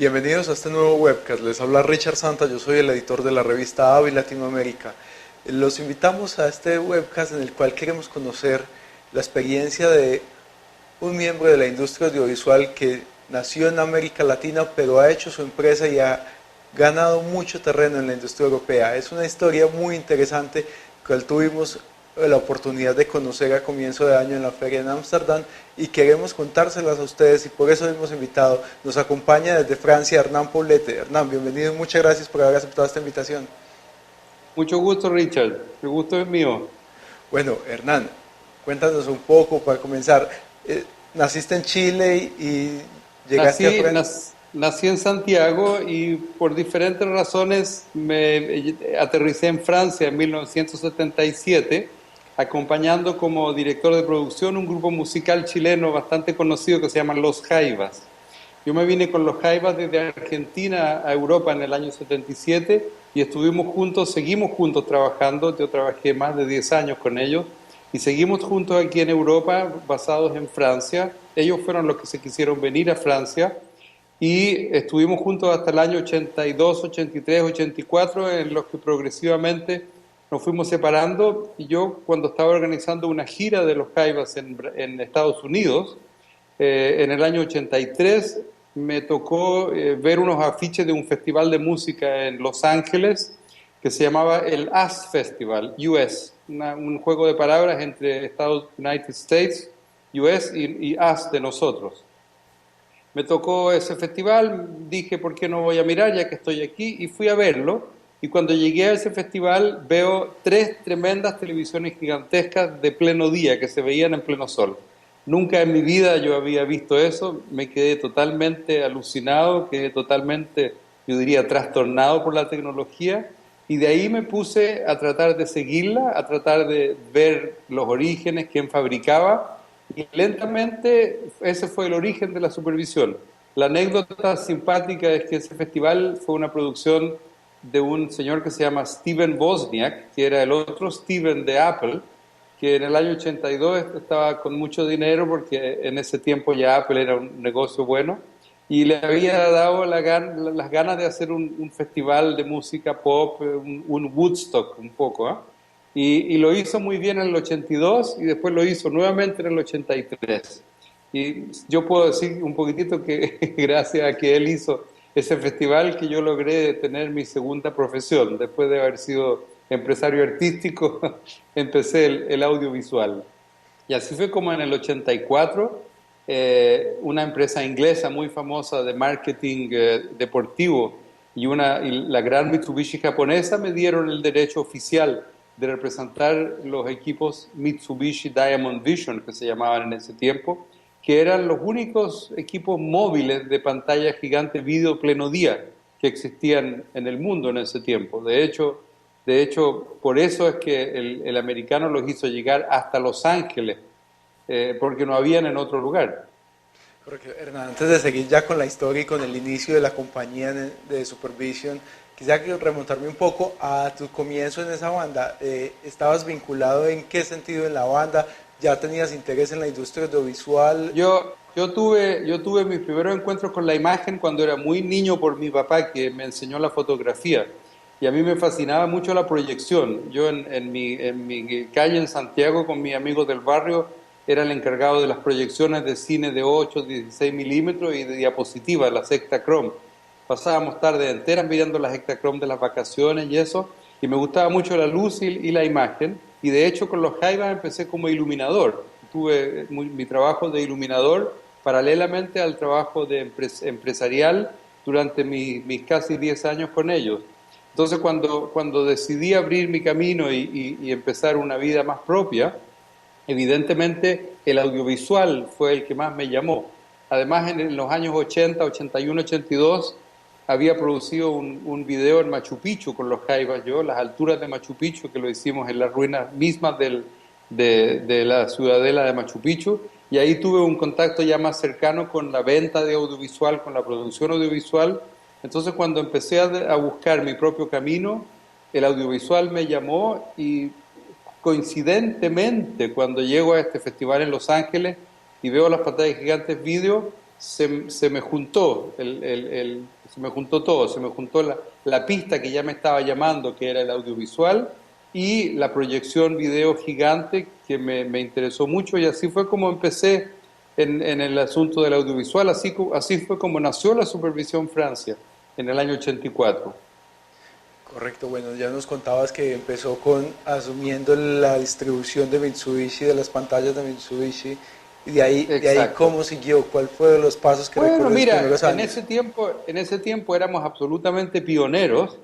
Bienvenidos a este nuevo webcast. Les habla Richard Santa, yo soy el editor de la revista AVI Latinoamérica. Los invitamos a este webcast en el cual queremos conocer la experiencia de un miembro de la industria audiovisual que nació en América Latina, pero ha hecho su empresa y ha ganado mucho terreno en la industria europea. Es una historia muy interesante que tuvimos la oportunidad de conocer a comienzo de año en la feria en Ámsterdam y queremos contárselas a ustedes y por eso hemos invitado. Nos acompaña desde Francia Hernán Poblete. Hernán, bienvenido y muchas gracias por haber aceptado esta invitación. Mucho gusto, Richard. El gusto es mío. Bueno, Hernán, cuéntanos un poco para comenzar. Naciste en Chile y llegaste a Nací, Francia. nas- nací en Santiago y por diferentes razones me aterricé en Francia en 1977, acompañando como director de producción un grupo musical chileno bastante conocido que se llama Los Jaivas. Yo me vine con Los Jaivas desde Argentina a Europa en el año 77 y estuvimos juntos, seguimos juntos trabajando. Yo trabajé más de 10 años con ellos y seguimos juntos aquí en Europa, basados en Francia. Ellos fueron los que se quisieron venir a Francia y estuvimos juntos hasta el año 82, 83, 84, en los que progresivamente nos fuimos separando. Y yo, cuando estaba organizando una gira de los Jaivas en Estados Unidos, en el año 83 me tocó ver unos afiches de un festival de música en Los Ángeles que se llamaba el US Festival, US, un juego de palabras entre United States, US y US de nosotros. Me tocó ese festival, dije, ¿por qué no voy a mirar ya que estoy aquí? Y fui a verlo. Y cuando llegué a ese festival veo tres tremendas televisiones gigantescas de pleno día que se veían en pleno sol. Nunca en mi vida yo había visto eso, me quedé totalmente alucinado, quedé totalmente, yo diría, trastornado por la tecnología. Y de ahí me puse a tratar de seguirla, a tratar de ver los orígenes, quién fabricaba, y lentamente ese fue el origen de la supervisión. La anécdota simpática es que ese festival fue una producción de un señor que se llama Steven Wozniak, que era el otro Steven de Apple, que en el año 82 estaba con mucho dinero porque en ese tiempo ya Apple era un negocio bueno y le había dado las ganas de hacer un festival de música pop, un Woodstock un poco, ¿eh? Y lo hizo muy bien en el 82 y después lo hizo nuevamente en el 83. Y yo puedo decir un poquitito que gracias a que él hizo ese festival que yo logré tener mi segunda profesión. Después de haber sido empresario artístico, empecé el audiovisual. Y así fue como en el 84, una empresa inglesa muy famosa de marketing deportivo y la gran Mitsubishi japonesa me dieron el derecho oficial de representar los equipos Mitsubishi Diamond Vision, que se llamaban en ese tiempo, que eran los únicos equipos móviles de pantalla gigante video pleno día que existían en el mundo en ese tiempo. De hecho, por eso es que el americano los hizo llegar hasta Los Ángeles, porque no habían en otro lugar. Porque, Hernán, antes de seguir ya con la historia y con el inicio de la compañía de Supervision, quisiera remontarme un poco a tu comienzo en esa banda. ¿Estabas vinculado en qué sentido en la banda? ¿Ya tenías interés en la industria audiovisual? Yo tuve mis primeros encuentros con la imagen cuando era muy niño por mi papá, que me enseñó la fotografía. Y a mí me fascinaba mucho la proyección. Yo en mi calle en Santiago, con mis amigos del barrio, era el encargado de las proyecciones de cine de 8, 16 milímetros y de diapositivas, las Ektachrome. Pasábamos tardes enteras mirando las Ektachrome de las vacaciones y eso, y me gustaba mucho la luz y la imagen. Y de hecho con los Jaivas empecé como iluminador. Tuve mi trabajo de iluminador paralelamente al trabajo de empresarial durante mis casi 10 años con ellos. Entonces cuando decidí abrir mi camino y empezar una vida más propia, evidentemente el audiovisual fue el que más me llamó. Además, en los años 80, 81, 82, había producido un video en Machu Picchu con los Jaivas, yo, las alturas de Machu Picchu, que lo hicimos en las ruinas mismas de la ciudadela de Machu Picchu, y ahí tuve un contacto ya más cercano con la venta de audiovisual, con la producción audiovisual. Entonces, cuando empecé a buscar mi propio camino, el audiovisual me llamó y coincidentemente, cuando llego a este festival en Los Ángeles y veo las pantallas gigantes video, se me juntó, se me juntó todo, se me juntó la pista que ya me estaba llamando, que era el audiovisual, y la proyección video gigante que me interesó mucho, y así fue como empecé en el asunto del audiovisual, así fue como nació la Supervisión Francia en el año 84. Correcto, bueno, ya nos contabas que empezó con asumiendo la distribución de Mitsubishi, de las pantallas de Mitsubishi, y de ahí Exacto. cómo siguió, cuál fueron los pasos que Bueno, recuerdas los mira, primeros años. en ese tiempo éramos absolutamente pioneros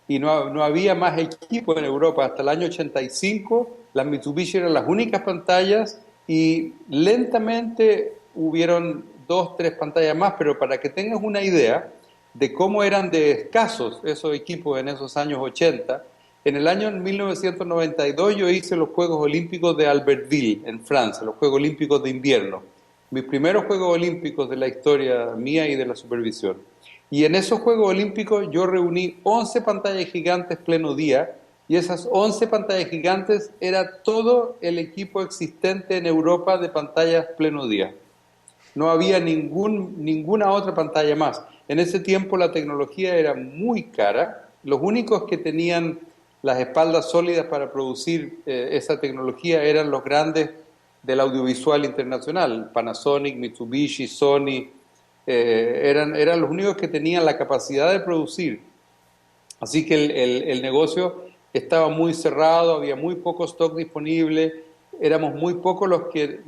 y no había más equipo en Europa. Hasta el año 85 las Mitsubishi eran las únicas pantallas y lentamente hubieron dos, tres pantallas más, pero para que tengas una idea de cómo eran de escasos esos equipos en esos años 80, en el año 1992 yo hice los Juegos Olímpicos de Albertville, en Francia, los Juegos Olímpicos de invierno, mis primeros Juegos Olímpicos de la historia mía y de la supervisión. Y en esos Juegos Olímpicos yo reuní 11 pantallas gigantes pleno día, y esas 11 pantallas gigantes era todo el equipo existente en Europa de pantallas pleno día. No había ninguna otra pantalla más. En ese tiempo la tecnología era muy cara. Los únicos que tenían las espaldas sólidas para producir esa tecnología eran los grandes del audiovisual internacional, Panasonic, Mitsubishi, Sony, eran los únicos que tenían la capacidad de producir. Así que el negocio estaba muy cerrado, había muy poco stock disponible, éramos muy pocos los que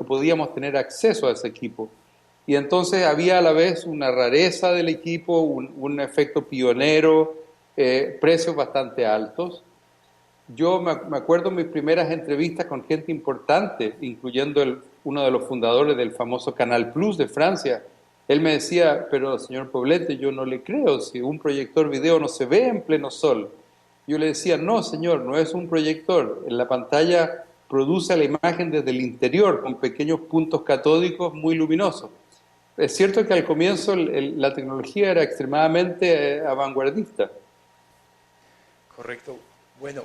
podíamos tener acceso a ese equipo. Y entonces había a la vez una rareza del equipo, un efecto pionero, precios bastante altos. Yo me acuerdo mis primeras entrevistas con gente importante, incluyendo uno de los fundadores del famoso Canal Plus de Francia. Él me decía, pero señor Poblete, yo no le creo, si un proyector video no se ve en pleno sol. Yo le decía, no señor, no es un proyector, en la pantalla produce la imagen desde el interior con pequeños puntos catódicos muy luminosos. Es cierto que al comienzo la tecnología era extremadamente vanguardista. Correcto. Bueno,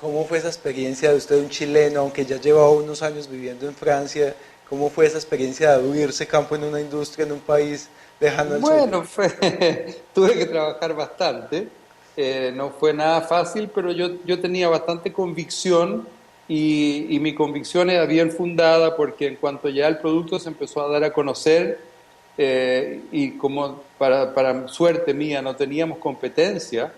¿cómo fue esa experiencia de usted, un chileno, aunque ya llevaba unos años viviendo en Francia? ¿Cómo fue esa experiencia de abrirse campo en una industria, en un país lejano al suyo? Bueno, tuve que trabajar bastante, no fue nada fácil, pero yo tenía bastante convicción y mi convicción era bien fundada porque en cuanto ya el producto se empezó a dar a conocer y como para suerte mía no teníamos competencia,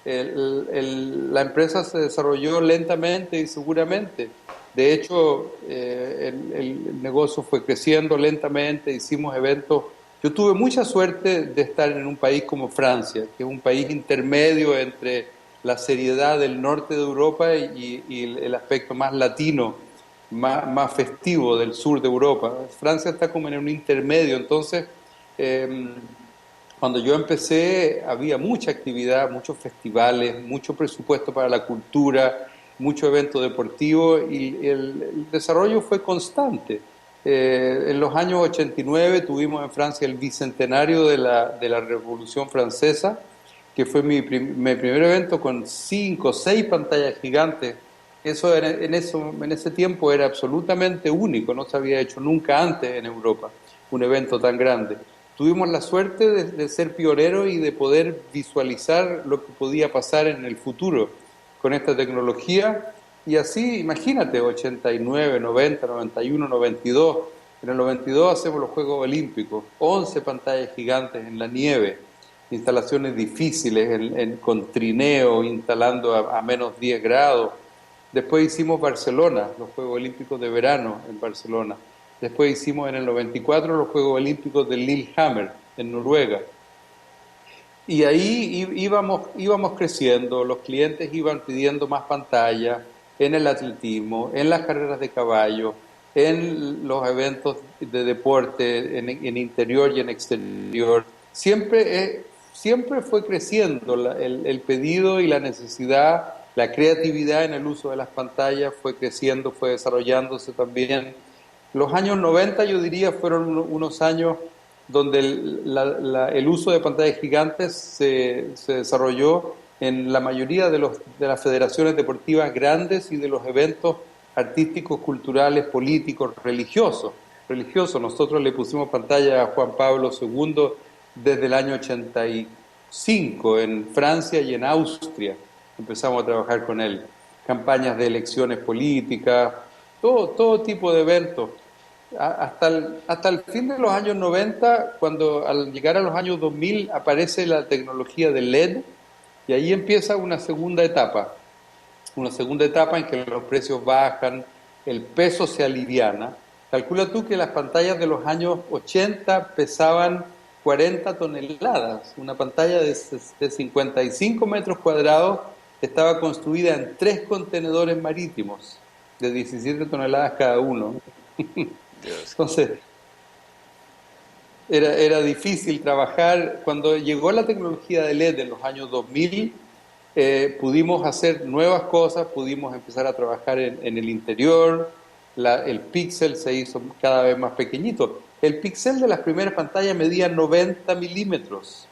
la empresa se desarrolló lentamente y seguramente. De hecho, el negocio fue creciendo lentamente, hicimos eventos. Yo tuve mucha suerte de estar en un país como Francia, que es un país intermedio entre la seriedad del norte de Europa y el aspecto más latino, más festivo del sur de Europa. Francia está como en un intermedio, entonces eh, cuando yo empecé había mucha actividad, muchos festivales, mucho presupuesto para la cultura, mucho evento deportivo y el desarrollo fue constante. En los años 89 tuvimos en Francia el bicentenario de la Revolución Francesa, que fue mi primer evento con 5 o 6 pantallas gigantes. Eso en ese tiempo era absolutamente único, no se había hecho nunca antes en Europa un evento tan grande. Tuvimos la suerte de ser pioneros y de poder visualizar lo que podía pasar en el futuro con esta tecnología. Y así, imagínate, 89, 90, 91, 92. En el 92 hacemos los Juegos Olímpicos, 11 pantallas gigantes en la nieve, instalaciones difíciles con trineo, instalando a menos 10 grados. Después hicimos Barcelona, los Juegos Olímpicos de verano en Barcelona. Después hicimos en el 94 los Juegos Olímpicos de Lillehammer, en Noruega. Y ahí íbamos creciendo, los clientes iban pidiendo más pantallas en el atletismo, en las carreras de caballo, en los eventos de deporte, en interior y en exterior. Siempre fue creciendo el pedido y la necesidad, la creatividad en el uso de las pantallas fue creciendo, fue desarrollándose también. Los años 90 yo diría fueron unos años donde el uso de pantallas gigantes se desarrolló en la mayoría de las federaciones deportivas grandes y de los eventos artísticos, culturales, políticos, religiosos. religioso. Nosotros le pusimos pantalla a Juan Pablo II desde el año 85 en Francia y en Austria. Empezamos a trabajar con él. Campañas de elecciones políticas, todo tipo de eventos. Hasta el fin de los años 90, cuando al llegar a los años 2000 aparece la tecnología del LED, y ahí empieza una segunda etapa en que los precios bajan, el peso se aliviana. Calcula tú que las pantallas de los años 80 pesaban 40 toneladas. Una pantalla de 55 metros cuadrados estaba construida en 3 contenedores marítimos de 17 toneladas cada uno. Dios. Entonces, era difícil trabajar. Cuando llegó la tecnología de LED en los años 2000, pudimos hacer nuevas cosas, pudimos empezar a trabajar en el interior, el píxel se hizo cada vez más pequeñito. El píxel de las primeras pantallas medía 90 milímetros,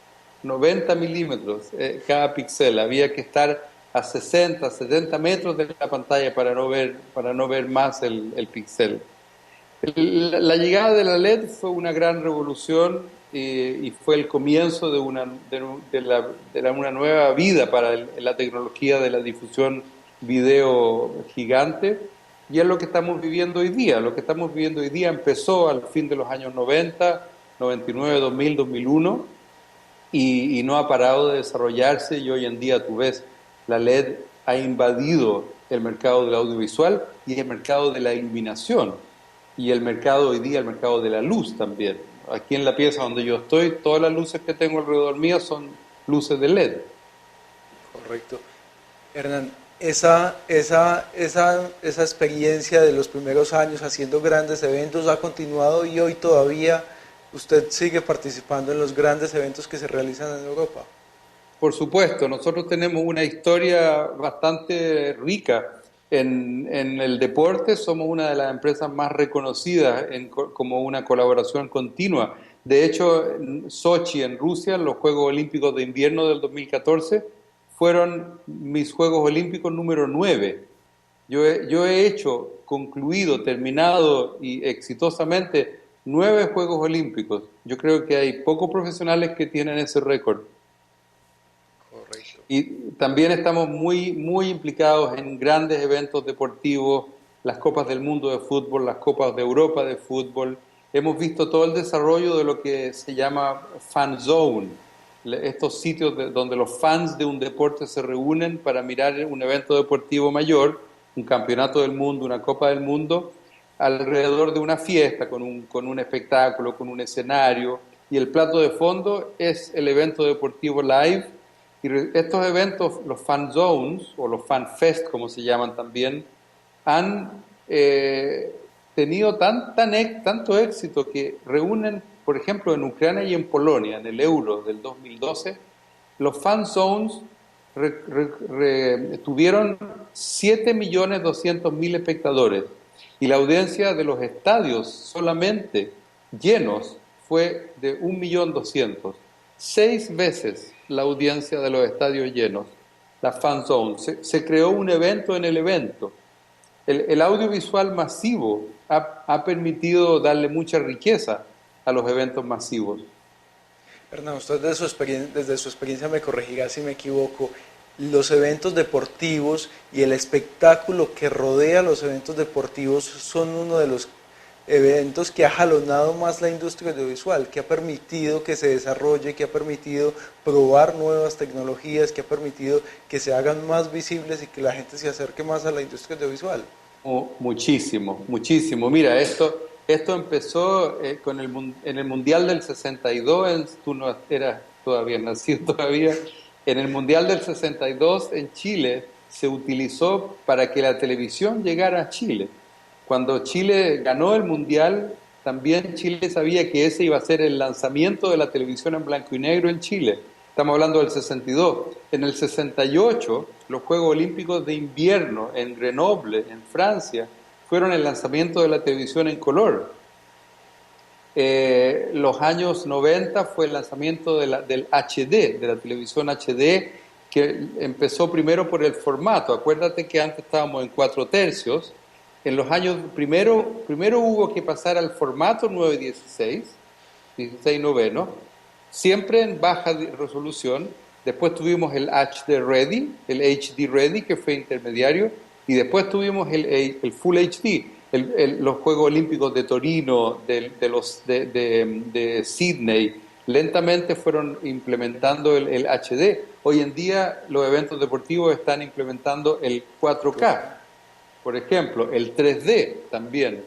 cada píxel. Había que estar a 60, 70 metros de la pantalla para no ver más el píxel. La llegada de la LED fue una gran revolución y fue el comienzo de una nueva vida para la tecnología de la difusión video gigante, y es lo que estamos viviendo hoy día. Lo que estamos viviendo hoy día empezó al fin de los años 90, 99, 2000, 2001 y no ha parado de desarrollarse, y hoy en día tú ves, la LED ha invadido el mercado del audiovisual y el mercado de la iluminación. Y el mercado hoy día, el mercado de la luz también. Aquí en la pieza donde yo estoy, todas las luces que tengo alrededor mío son luces de LED. Correcto. Hernán, esa experiencia de los primeros años haciendo grandes eventos ha continuado, y hoy todavía usted sigue participando en los grandes eventos que se realizan en Europa. Por supuesto, nosotros tenemos una historia bastante rica. En el deporte somos una de las empresas más reconocidas como una colaboración continua. De hecho, en Sochi, en Rusia, los Juegos Olímpicos de Invierno del 2014 fueron mis Juegos Olímpicos número 9. Yo he concluido, terminado y exitosamente 9 Juegos Olímpicos. Yo creo que hay pocos profesionales que tienen ese récord. Correcto. Y también estamos muy implicados en grandes eventos deportivos, las Copas del Mundo de fútbol, las Copas de Europa de fútbol. Hemos visto todo el desarrollo de lo que se llama Fan Zone, estos sitios donde los fans de un deporte se reúnen para mirar un evento deportivo mayor, un campeonato del mundo, una Copa del Mundo, alrededor de una fiesta, con un espectáculo, con un escenario, y el plato de fondo es el evento deportivo live. Y estos eventos, los fan zones, o los fan fest como se llaman también, han tenido tanto éxito que reúnen, por ejemplo, en Ucrania y en Polonia, en el Euro del 2012, los fan zones tuvieron 7.200.000 espectadores, y la audiencia de los estadios solamente llenos fue de 1.200.000. 6 veces la audiencia de los estadios llenos, la fan zone. Se creó un evento en el evento. El audiovisual masivo ha permitido darle mucha riqueza a los eventos masivos. Hernán, usted desde su experiencia me corregirá si me equivoco. Los eventos deportivos y el espectáculo que rodea los eventos deportivos son uno de los eventos que ha jalonado más la industria audiovisual, que ha permitido que se desarrolle, que ha permitido probar nuevas tecnologías, que ha permitido que se hagan más visibles y que la gente se acerque más a la industria audiovisual. Muchísimo. Mira, esto empezó en el Mundial del 62, tú no eras todavía nacido todavía. En el Mundial del 62 en Chile se utilizó para que la televisión llegara a Chile. Cuando Chile ganó el Mundial, también Chile sabía que ese iba a ser el lanzamiento de la televisión en blanco y negro en Chile. Estamos hablando del 62. En el 68, los Juegos Olímpicos de Invierno en Grenoble, en Francia, fueron el lanzamiento de la televisión en color. Los años 90 fue el lanzamiento del HD, de la televisión HD, que empezó primero por el formato. Acuérdate que antes estábamos en 4 tercios. en los años, primero hubo que pasar al formato 9:16, 16 noveno, siempre en baja resolución. Después tuvimos el HD Ready, que fue intermediario, y después tuvimos el Full HD, los Juegos Olímpicos de Torino, de Sydney. Lentamente fueron implementando el HD. Hoy en día los eventos deportivos están implementando el 4K, por ejemplo, el 3D también.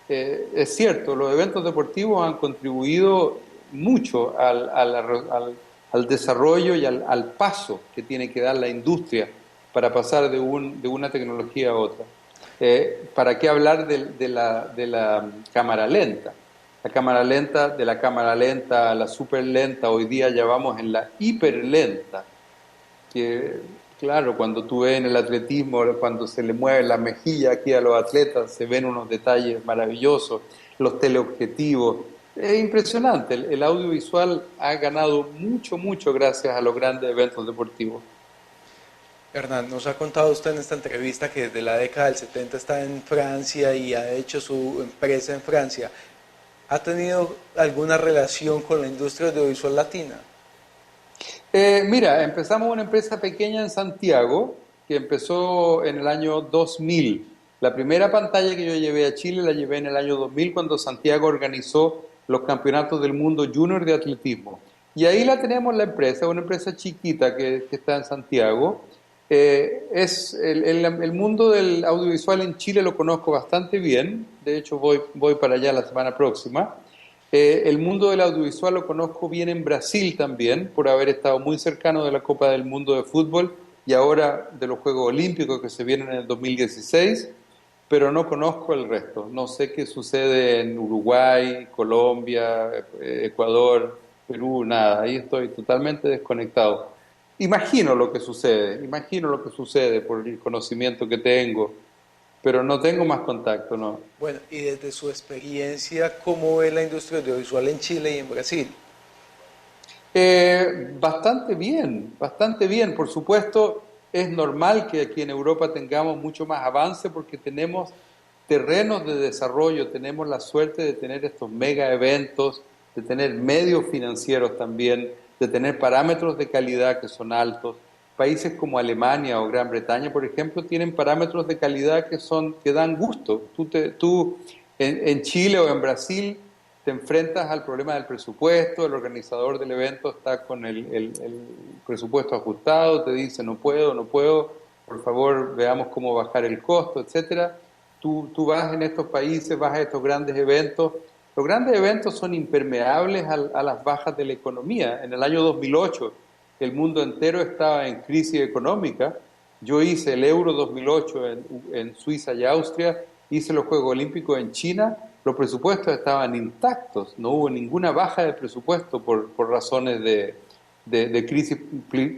Es cierto, los eventos deportivos han contribuido mucho al desarrollo y al paso que tiene que dar la industria para pasar de una tecnología a otra. ¿Para qué hablar de la cámara lenta? De la cámara lenta a la super lenta, hoy día ya vamos en la hiper lenta, que claro, cuando tú ves en el atletismo, cuando se le mueve la mejilla aquí a los atletas, se ven unos detalles maravillosos, los teleobjetivos. Es impresionante, el audiovisual ha ganado mucho, mucho gracias a los grandes eventos deportivos. Hernán, nos ha contado usted en esta entrevista que desde la década del 70 está en Francia y ha hecho su empresa en Francia. ¿Ha tenido alguna relación con la industria audiovisual latina? Mira, empezamos una empresa pequeña en Santiago que empezó en el año 2000. La primera pantalla que yo llevé a Chile la llevé en el año 2000 cuando Santiago organizó los campeonatos del mundo junior de atletismo. Y ahí la tenemos la empresa, una empresa chiquita que está en Santiago. Es el mundo del audiovisual en Chile lo conozco bastante bien, de hecho voy para allá la semana próxima. El mundo del audiovisual lo conozco bien en Brasil también, por haber estado muy cercano de la Copa del Mundo de Fútbol y ahora de los Juegos Olímpicos que se vienen en el 2016, pero no conozco el resto. No sé qué sucede en Uruguay, Colombia, Ecuador, Perú, nada. Ahí estoy totalmente desconectado. Imagino lo que sucede por el conocimiento que tengo, pero no tengo más contacto, ¿no? Bueno, y desde su experiencia, ¿cómo ve la industria audiovisual en Chile y en Brasil? Bastante bien, bastante bien. Por supuesto, es normal que aquí en Europa tengamos mucho más avance porque tenemos terrenos de desarrollo, tenemos la suerte de tener estos mega eventos, de tener medios financieros también, de tener parámetros de calidad que son altos. Países como Alemania o Gran Bretaña, por ejemplo, tienen parámetros de calidad que dan gusto. Tú en Chile o en Brasil te enfrentas al problema del presupuesto, el organizador del evento está con el presupuesto ajustado, te dice no puedo, por favor veamos cómo bajar el costo, etcétera. Tú vas en estos países, vas a estos grandes eventos. Los grandes eventos son impermeables a las bajas de la economía. En el año 2008 el mundo entero estaba en crisis económica. Yo hice el Euro 2008 en Suiza y Austria, hice los Juegos Olímpicos en China, los presupuestos estaban intactos, no hubo ninguna baja de presupuesto por razones de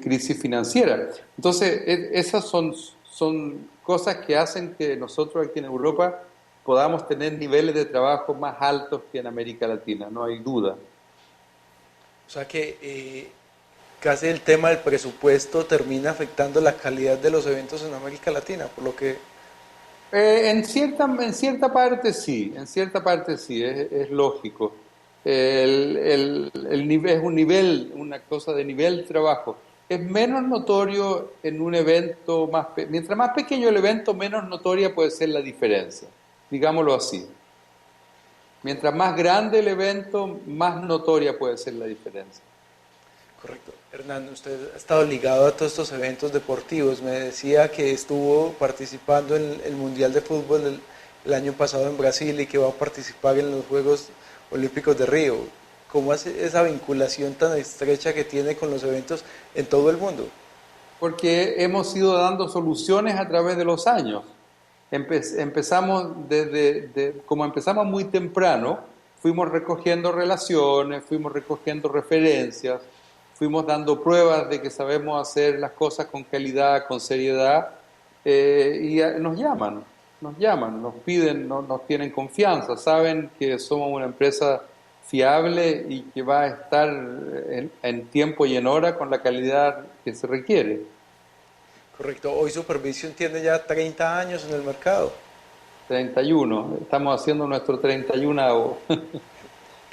crisis financiera. Entonces, esas son cosas que hacen que nosotros aquí en Europa podamos tener niveles de trabajo más altos que en América Latina, no hay duda. O sea que casi el tema del presupuesto termina afectando la calidad de los eventos en América Latina, por lo que... En cierta parte sí, es lógico. Es un nivel, una cosa de nivel de trabajo. Es menos notorio en un evento mientras más pequeño el evento, menos notoria puede ser la diferencia, digámoslo así. Mientras más grande el evento, más notoria puede ser la diferencia. Correcto. Hernán, usted ha estado ligado a todos estos eventos deportivos. Me decía que estuvo participando en el Mundial de Fútbol el año pasado en Brasil y que va a participar en los Juegos Olímpicos de Río. ¿Cómo hace esa vinculación tan estrecha que tiene con los eventos en todo el mundo? Porque hemos ido dando soluciones a través de los años. Empezamos como empezamos muy temprano, fuimos recogiendo relaciones, fuimos recogiendo referencias, fuimos dando pruebas de que sabemos hacer las cosas con calidad, con seriedad, y nos piden, nos tienen confianza, saben que somos una empresa fiable y que va a estar en tiempo y en hora con la calidad que se requiere. Correcto. Hoy Supervision tiene ya 30 años en el mercado. 31. Estamos haciendo nuestro 31º.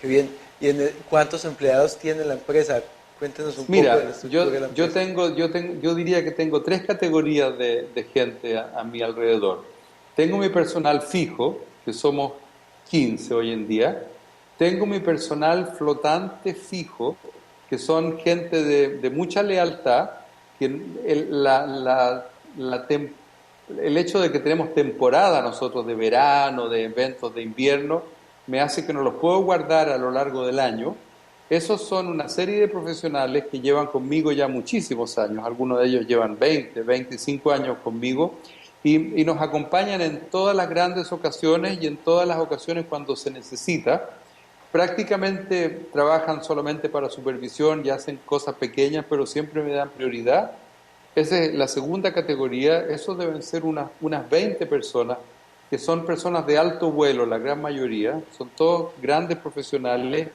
Qué bien. ¿Y cuántos empleados tiene la empresa? Cuéntenos un poco de la Mira, estructura de la empresa. yo diría que tengo tres categorías de gente a mi alrededor. Tengo mi personal fijo, que somos 15 hoy en día. Tengo mi personal flotante fijo, que son gente de mucha lealtad, que el hecho de que tenemos temporada nosotros de verano, de eventos de invierno, me hace que no los puedo guardar a lo largo del año. Esos son una serie de profesionales que llevan conmigo ya muchísimos años, algunos de ellos llevan 20, 25 años conmigo y nos acompañan en todas las grandes ocasiones y en todas las ocasiones cuando se necesita. Prácticamente trabajan solamente para supervisión y hacen cosas pequeñas, pero siempre me dan prioridad. Esa es la segunda categoría, esos deben ser unas 20 personas, que son personas de alto vuelo, la gran mayoría, son todos grandes profesionales,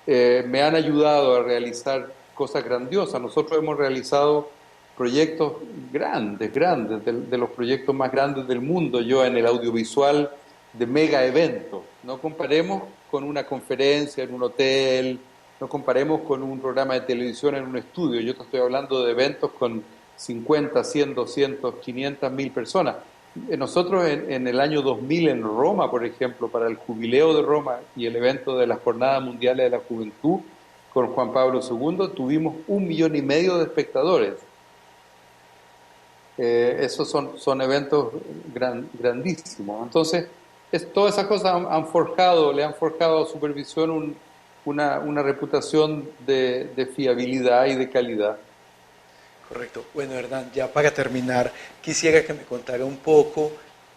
me han ayudado a realizar cosas grandiosas. Nosotros hemos realizado proyectos grandes, grandes, de los proyectos más grandes del mundo, yo en el audiovisual de mega eventos. No comparemos con una conferencia en un hotel, no comparemos con un programa de televisión en un estudio. Yo te estoy hablando de eventos con 50, 100, 200, 500 mil personas. Nosotros en el año 2000 en Roma, por ejemplo, para el jubileo de Roma y el evento de las Jornadas Mundiales de la Juventud con Juan Pablo II, tuvimos 1,5 millones de espectadores. Esos son eventos grandísimos. Entonces, todas esas cosas le han forjado a Supervisión una reputación de fiabilidad y de calidad. Correcto. Bueno, Hernán, ya para terminar, quisiera que me contara un poco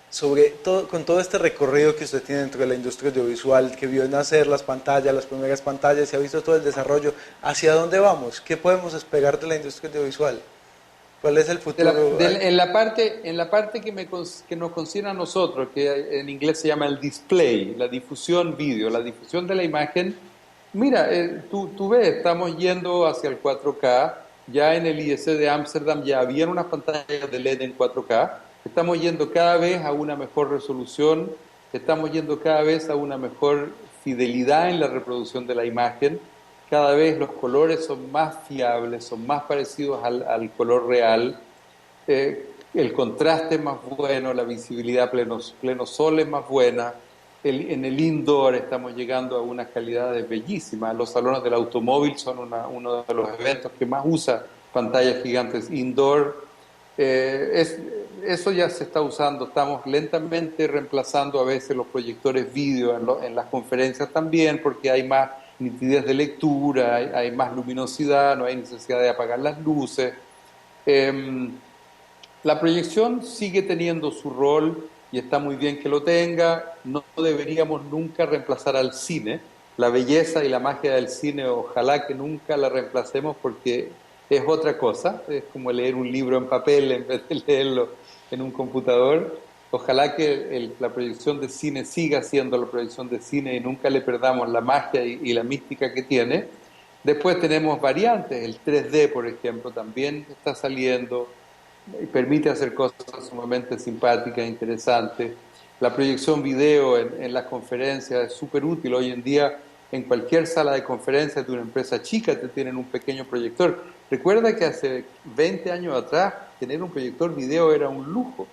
sobre todo, con todo este recorrido que usted tiene dentro de la industria audiovisual, que vio nacer las pantallas, las primeras pantallas, y ha visto todo el desarrollo, ¿hacia dónde vamos? ¿Qué podemos esperar de la industria audiovisual? ¿Cuál es el futuro? En la parte que nos concierne a nosotros, que en inglés se llama el display, la difusión vídeo, la difusión de la imagen, mira, tú ves, estamos yendo hacia el 4K, ya en el IEC de Ámsterdam ya habían unas pantallas de LED en 4K, estamos yendo cada vez a una mejor resolución, estamos yendo cada vez a una mejor fidelidad en la reproducción de la imagen, cada vez los colores son más fiables, son más parecidos al color real, el contraste es más bueno, la visibilidad pleno sol es más buena, en el indoor estamos llegando a unas calidades bellísimas, los salones del automóvil son uno de los eventos que más usa pantallas gigantes indoor, eso ya se está usando, estamos lentamente reemplazando a veces los proyectores vídeo en las conferencias también, porque hay más nitidez de lectura, hay más luminosidad, no hay necesidad de apagar las luces. La proyección sigue teniendo su rol y está muy bien que lo tenga, no deberíamos nunca reemplazar al cine, la belleza y la magia del cine ojalá que nunca la reemplacemos porque es otra cosa, es como leer un libro en papel en vez de leerlo en un computador. Ojalá que la proyección de cine siga siendo la proyección de cine y nunca le perdamos la magia y la mística que tiene. Después tenemos variantes, el 3D por ejemplo también está saliendo y permite hacer cosas sumamente simpáticas e interesantes. La proyección video en las conferencias es súper útil. Hoy en día en cualquier sala de conferencias de una empresa chica te tienen un pequeño proyector. Recuerda que hace 20 años atrás tener un proyector video era un lujo.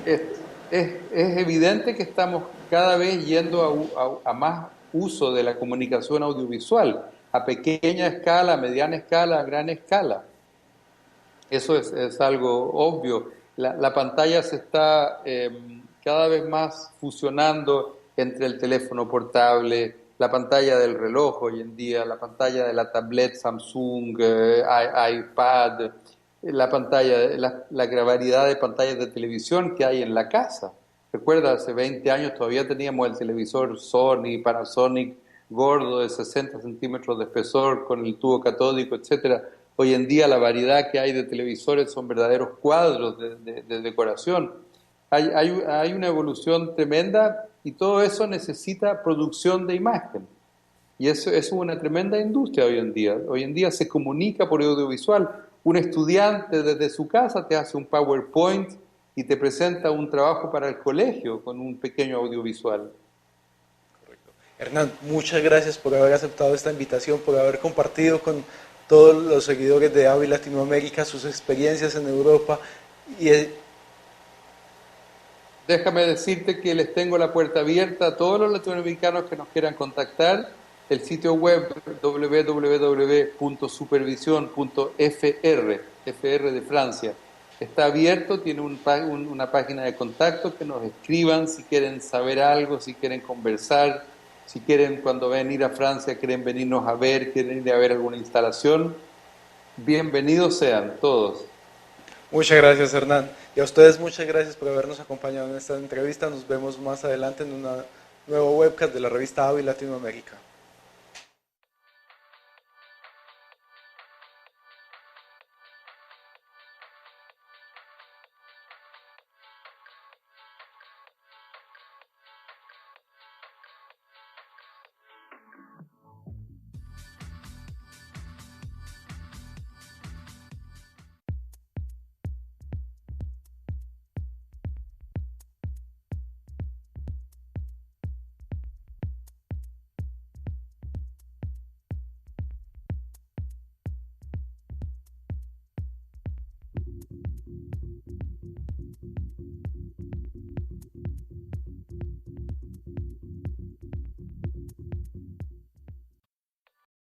Es, es evidente que estamos cada vez yendo a más uso de la comunicación audiovisual, a pequeña escala, a mediana escala, a gran escala. Eso es algo obvio. La pantalla se está cada vez más fusionando entre el teléfono portable, la pantalla del reloj hoy en día, la pantalla de la tablet Samsung, iPad, la variedad de pantallas de televisión que hay en la casa. Recuerda, hace 20 años todavía teníamos el televisor Sony, Panasonic, gordo de 60 centímetros de espesor, con el tubo catódico, etcétera. Hoy en día la variedad que hay de televisores son verdaderos cuadros de decoración. Hay una evolución tremenda y todo eso necesita producción de imagen. Y eso es una tremenda industria hoy en día. Hoy en día se comunica por audiovisual. Un estudiante desde su casa te hace un PowerPoint y te presenta un trabajo para el colegio con un pequeño audiovisual. Correcto. Hernán, muchas gracias por haber aceptado esta invitación, por haber compartido con todos los seguidores de AVI Latinoamérica sus experiencias en Europa y Déjame decirte que les tengo la puerta abierta a todos los latinoamericanos que nos quieran contactar. El sitio web www.supervision.fr, FR de Francia, está abierto, tiene una página de contacto, que nos escriban si quieren saber algo, si quieren conversar, si quieren cuando venir a Francia, quieren venirnos a ver, quieren ir a ver alguna instalación. Bienvenidos sean todos. muchas gracias, Hernán. Y a ustedes muchas gracias por habernos acompañado en esta entrevista. Nos vemos más adelante en una nuevo webcast de la revista AVI Latinoamérica.